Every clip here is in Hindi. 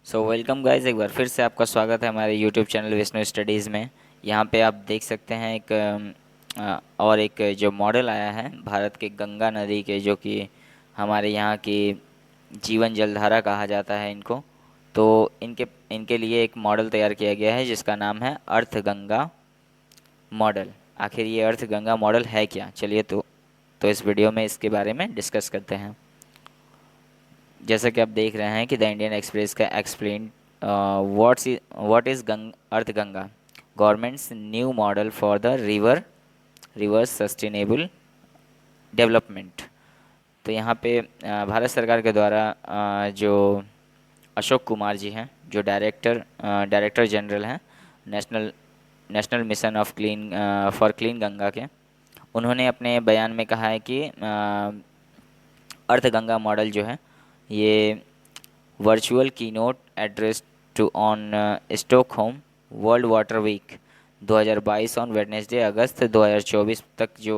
वेलकम गाइस, एक बार फिर से आपका स्वागत है हमारे यूट्यूब चैनल विष्णु स्टडीज़ में। यहाँ पे आप देख सकते हैं और एक जो मॉडल आया है भारत के गंगा नदी के, जो कि हमारे यहाँ की जीवन जलधारा कहा जाता है इनको। तो इनके इनके लिए एक मॉडल तैयार किया गया है जिसका नाम है अर्थ गंगा मॉडल। आखिर ये अर्थ गंगा मॉडल है क्या? चलिए तो इस वीडियो में इसके बारे में डिस्कस करते हैं। जैसा कि आप देख रहे हैं कि द इंडियन एक्सप्रेस का explain what is Arth Ganga, governments new model for the reverse sustainable development. तो यहाँ पे भारत सरकार के द्वारा जो अशोक कुमार जी हैं, जो डायरेक्टर जनरल हैं national national mission of clean for clean Ganga के, उन्होंने अपने बयान में कहा है कि अर्थ गंगा मॉडल जो है ये virtual keynote address to on Stockholm World Water Week 2022 on Wednesday August 2024 तक जो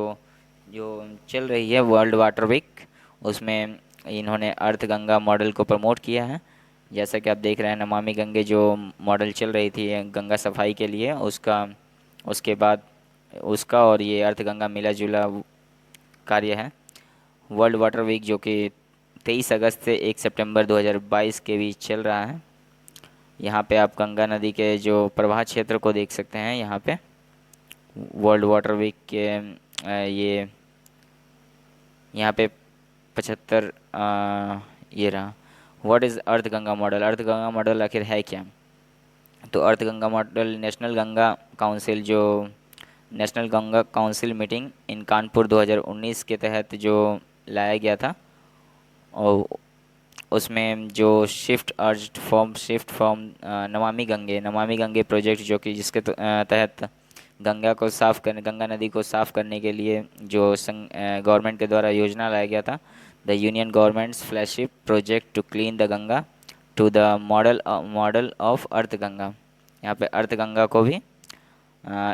जो चल रही है वर्ल्ड वाटर वीक, उसमें इन्होंने अर्थ गंगा मॉडल को प्रमोट किया है। जैसा कि आप देख रहे हैं, नमामि गंगे जो मॉडल चल रही थी गंगा सफाई के लिए, उसका उसके बाद उसका और ये अर्थ गंगा मिला जुला कार्य है। वर्ल्ड वाटर वीक जो कि 23 अगस्त से 1 सितंबर 2022 के बीच चल रहा है। यहाँ पे आप गंगा नदी के जो प्रवाह क्षेत्र को देख सकते हैं। यहाँ पे वर्ल्ड वाटर वीक के ये यहाँ पे 75 ये रहा। What is Arth Ganga model? Arth Ganga model आखिर है क्या? तो Arth Ganga model national Ganga council meeting in Kanpur 2019 के तहत जो लाया गया था, और उसमें जो shift from Namami Gange project, जो कि जिसके तहत गंगा नदी को साफ़ करने के लिए जो गवर्नमेंट के द्वारा योजना लाया गया था, the union government's flagship project to clean the Ganga to the model of Arth Ganga. यहाँ पे अर्थ गंगा को भी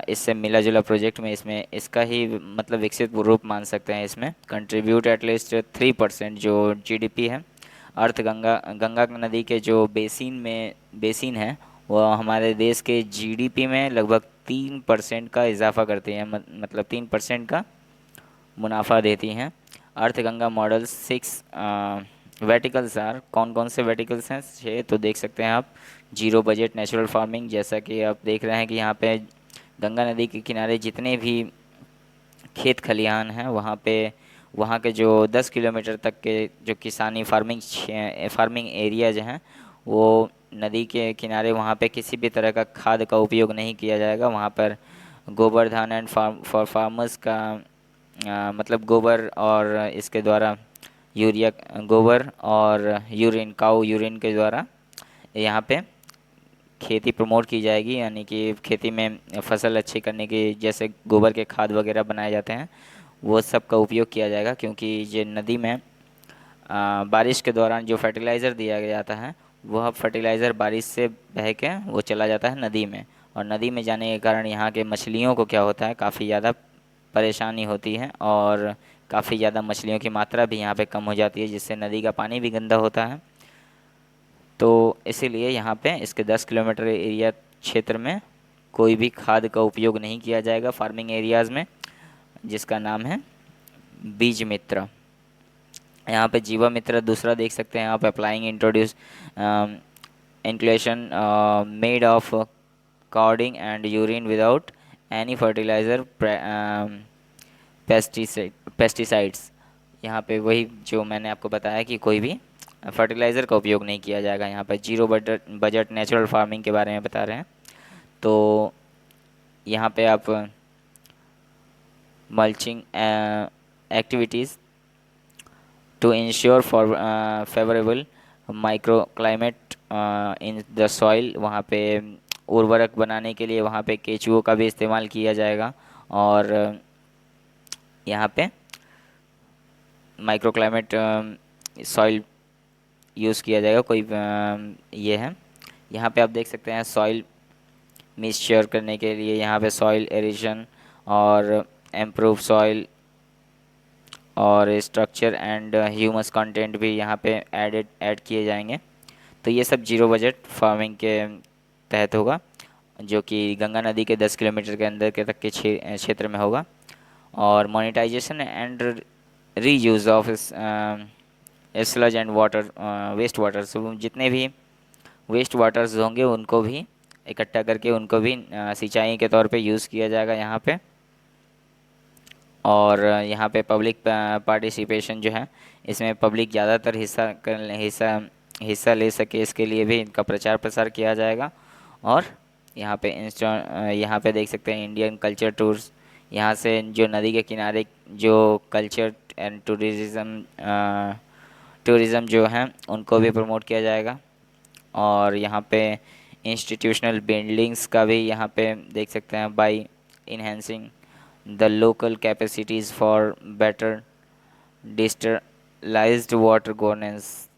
इससे मिला जुला प्रोजेक्ट में इसमें इसका ही मतलब विकसित रूप मान सकते हैं। इसमें कंट्रीब्यूट एटलीस्ट 3% जो जीडीपी है। अर्थ गंगा नदी के जो बेसिन है, वह हमारे देश के जीडीपी में लगभग 3% का इजाफा करती हैं, मतलब 3% का मुनाफा देती हैं। अर्थ गंगा मॉडल 6 वर्टिकल्स आर, कौन कौन से वर्टिकल्स हैं? 6 तो देख सकते हैं आप। जीरो बजट नेचुरल फार्मिंग, जैसा कि आप देख रहे हैं कि यहाँ पे गंगा नदी के किनारे जितने भी खेत खलिहान हैं, वहाँ के जो 10 किलोमीटर तक के जो किसानी फार्मिंग एरियाज हैं, वो नदी के किनारे, वहाँ पे किसी भी तरह का खाद का उपयोग नहीं किया जाएगा। वहाँ पर गोबर धन एंड फॉर फार्मर्स का मतलब गोबर और इसके द्वारा यूरिया गोबर और काऊ यूरिन के द्वारा यहाँ पे खेती प्रमोट की जाएगी। यानी कि खेती में फसल अच्छी करने की, जैसे गोबर के खाद वगैरह बनाए जाते हैं, वो सब का उपयोग किया जाएगा। क्योंकि ये नदी में बारिश के दौरान जो फर्टिलाइज़र दिया जाता है, वह फर्टिलाइज़र बारिश से बह के वो चला जाता है नदी में, और नदी में जाने के कारण यहाँ के मछलियों को क्या होता है, काफ़ी ज़्यादा परेशानी होती है, और काफ़ी ज़्यादा मछलियों की मात्रा भी यहाँ पे कम हो जाती है, जिससे नदी का पानी भी गंदा होता है। तो इसीलिए यहाँ पे इसके 10 किलोमीटर एरिया क्षेत्र में कोई भी खाद का उपयोग नहीं किया जाएगा फार्मिंग एरियाज़ में, जिसका नाम है बीज मित्र। यहाँ पे जीवा मित्र दूसरा देख सकते हैं आप। Applying introduce inclination made of cording and urine without any fertiliser pesticides. यहाँ पे वही जो मैंने आपको बताया कि कोई भी फर्टिलाइज़र का उपयोग नहीं किया जाएगा। यहाँ पर जीरो बजट नेचुरल फार्मिंग के बारे में बता रहे हैं। तो यहाँ पे आप mulching activities to ensure for favourable micro climate in the soil, वहाँ पे उर्वरक बनाने के लिए वहाँ पे केचुओं का भी इस्तेमाल किया जाएगा। और यहाँ पे माइक्रो क्लाइमेट सॉइल यूज़ किया जाएगा। ये है। यहाँ पे आप देख सकते हैं सॉइल मिक्सचर करने के लिए यहाँ पे सॉइल एरिशन और इम्प्रूव सॉइल और स्ट्रक्चर एंड ह्यूमस कंटेंट भी यहाँ पे ऐड किए जाएंगे। तो ये सब जीरो बजट फार्मिंग के तहत होगा, जो कि गंगा नदी के 10 किलोमीटर के अंदर के तक के क्षेत्र में होगा। और monetisation and reuse of sludge and water, waste water, जितने भी वेस्ट वाटर्स होंगे उनको भी इकट्ठा करके उनको भी सिंचाई के तौर पे यूज़ किया जाएगा यहाँ पे। और यहाँ पे पब्लिक पार्टिसिपेशन जो है, इसमें पब्लिक ज़्यादातर हिस्सा ले सके, इसके लिए भी इनका प्रचार प्रसार किया जाएगा। और यहाँ पे देख सकते हैं इंडियन कल्चर टूर्स, यहाँ से जो नदी के किनारे जो कल्चर एंड टूरिज़्म जो हैं उनको भी प्रमोट किया जाएगा। और यहाँ पे इंस्टीट्यूशनल बिल्डिंग्स का भी यहाँ पे देख सकते हैं, by enhancing the local capacities for better digitalised water governance.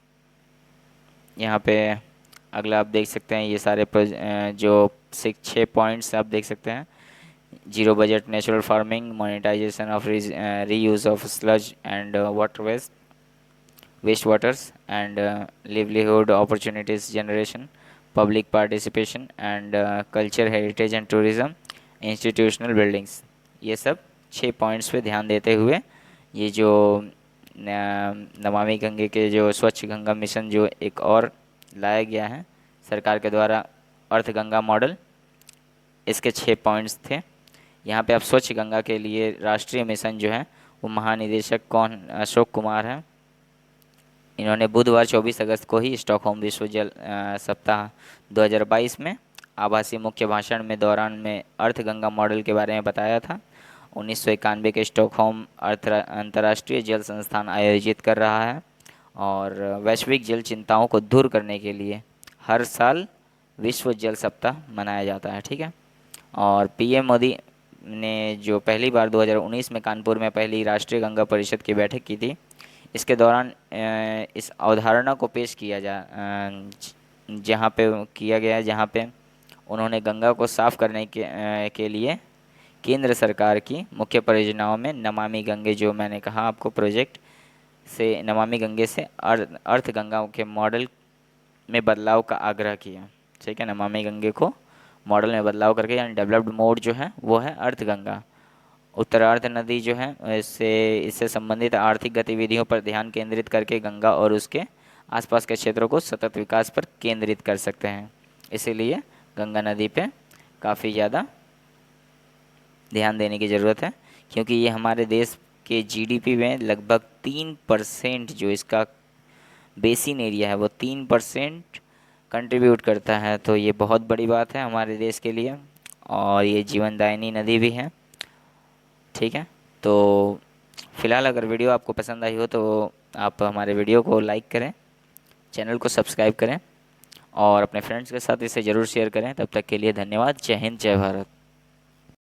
यहाँ पे अगला आप देख सकते हैं, ये सारे जो 6 पॉइंट्स आप देख सकते हैं: zero budget natural farming, monetisation of reuse of sludge and water waste waters and livelihood opportunities generation, public participation and culture heritage and tourism, institutional buildings. ये सब 6 पॉइंट्स पे ध्यान देते हुए ये जो नमामि गंगे के जो स्वच्छ गंगा मिशन जो एक और लाया गया है सरकार के द्वारा, अर्थ गंगा मॉडल, इसके 6 पॉइंट्स थे। यहाँ पे अब स्वच्छ गंगा के लिए राष्ट्रीय मिशन जो है वो महानिदेशक कौन, अशोक कुमार हैं। इन्होंने बुधवार 24 अगस्त को ही स्टॉकहोम विश्व जल सप्ताह 2022 में आभासी मुख्य भाषण में दौरान में अर्थ गंगा मॉडल के बारे में बताया था। 1991 के स्टॉकहोम अंतर्राष्ट्रीय जल संस्थान आयोजित कर रहा है और वैश्विक जल चिंताओं को दूर करने के लिए हर साल विश्व जल सप्ताह मनाया जाता है। ठीक है। और पीएम मोदी ने जो पहली बार 2019 में कानपुर में पहली राष्ट्रीय गंगा परिषद की बैठक की थी, इसके दौरान इस अवधारणा को पेश किया जहाँ पे किया गया, जहाँ पे उन्होंने गंगा को साफ करने के लिए केंद्र सरकार की मुख्य परियोजनाओं में नमामि गंगे, जो मैंने कहा आपको प्रोजेक्ट से, नमामि गंगे से अर्थ गंगा के मॉडल में बदलाव का आग्रह किया। ठीक है, नमामि गंगे को मॉडल में बदलाव करके, यानी डेवलप्ड मोड जो है वो है अर्थ गंगा। उत्तरार्ध नदी जो है इससे संबंधित आर्थिक गतिविधियों पर ध्यान केंद्रित करके गंगा और उसके आसपास के क्षेत्रों को सतत विकास पर केंद्रित कर सकते हैं। इसीलिए गंगा नदी पे काफ़ी ज़्यादा ध्यान देने की ज़रूरत है, क्योंकि ये हमारे देश के जीडीपी में लगभग 3% जो इसका बेसिन एरिया है वो 3% कंट्रीब्यूट करता है। तो ये बहुत बड़ी बात है हमारे देश के लिए, और ये जीवनदायिनी नदी भी है। ठीक है, तो फ़िलहाल अगर वीडियो आपको पसंद आई हो तो आप हमारे वीडियो को लाइक करें, चैनल को सब्सक्राइब करें और अपने फ्रेंड्स के साथ इसे ज़रूर शेयर करें। तब तक के लिए धन्यवाद। जय हिंद, जय भारत।